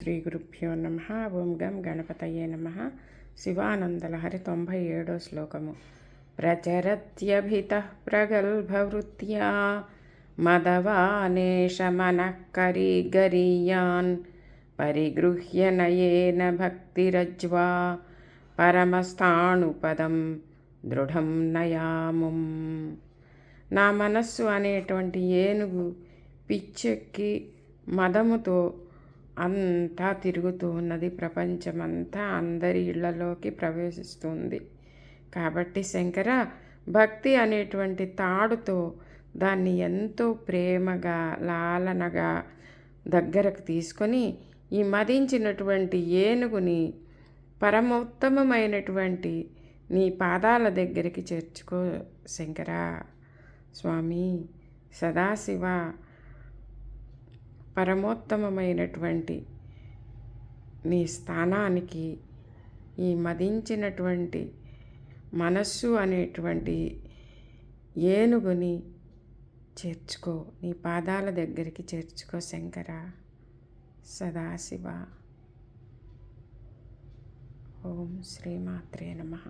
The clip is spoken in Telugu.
శ్రీ గురుభ్యో నమ. ఓం గం గణపతయే నమ. శివానందలహరి 97వ శ్లోకము. ప్రచరత్యభితః ప్రగల్భవృత్యా మదవానేషమనఃకరీగరీయాన్ పరిగృహ్య నయేన భక్తిరజ్వా పరమస్థాణుపదం దృఢం నయాముం. నా మనస్సు అనేటువంటి ఏనుగు పిచ్చెక్కి మదముతో అంతా తిరుగుతూ ఉన్నది. ప్రపంచమంతా అందరి ఇళ్లలోకి ప్రవేశిస్తుంది. కాబట్టి శంకర, భక్తి అనేటువంటి తాడుతో దాన్ని ఎంతో ప్రేమగా లాలనగా దగ్గరకు తీసుకొని ఈ మదించినటువంటి ఏనుగుని పరమోత్తమమైనటువంటి నీ పాదాల దగ్గరికి చేర్చుకో శంకర. స్వామి సదాశివ, పరమోత్తమమైనటువంటి నీ స్థానానికి ఈ మదించినటువంటి మనస్సు అనేటువంటి ఏనుగుని చేర్చుకో, నీ పాదాల దగ్గరికి చేర్చుకో శంకర సదాశివ. ఓం శ్రీమాత్రే నమః.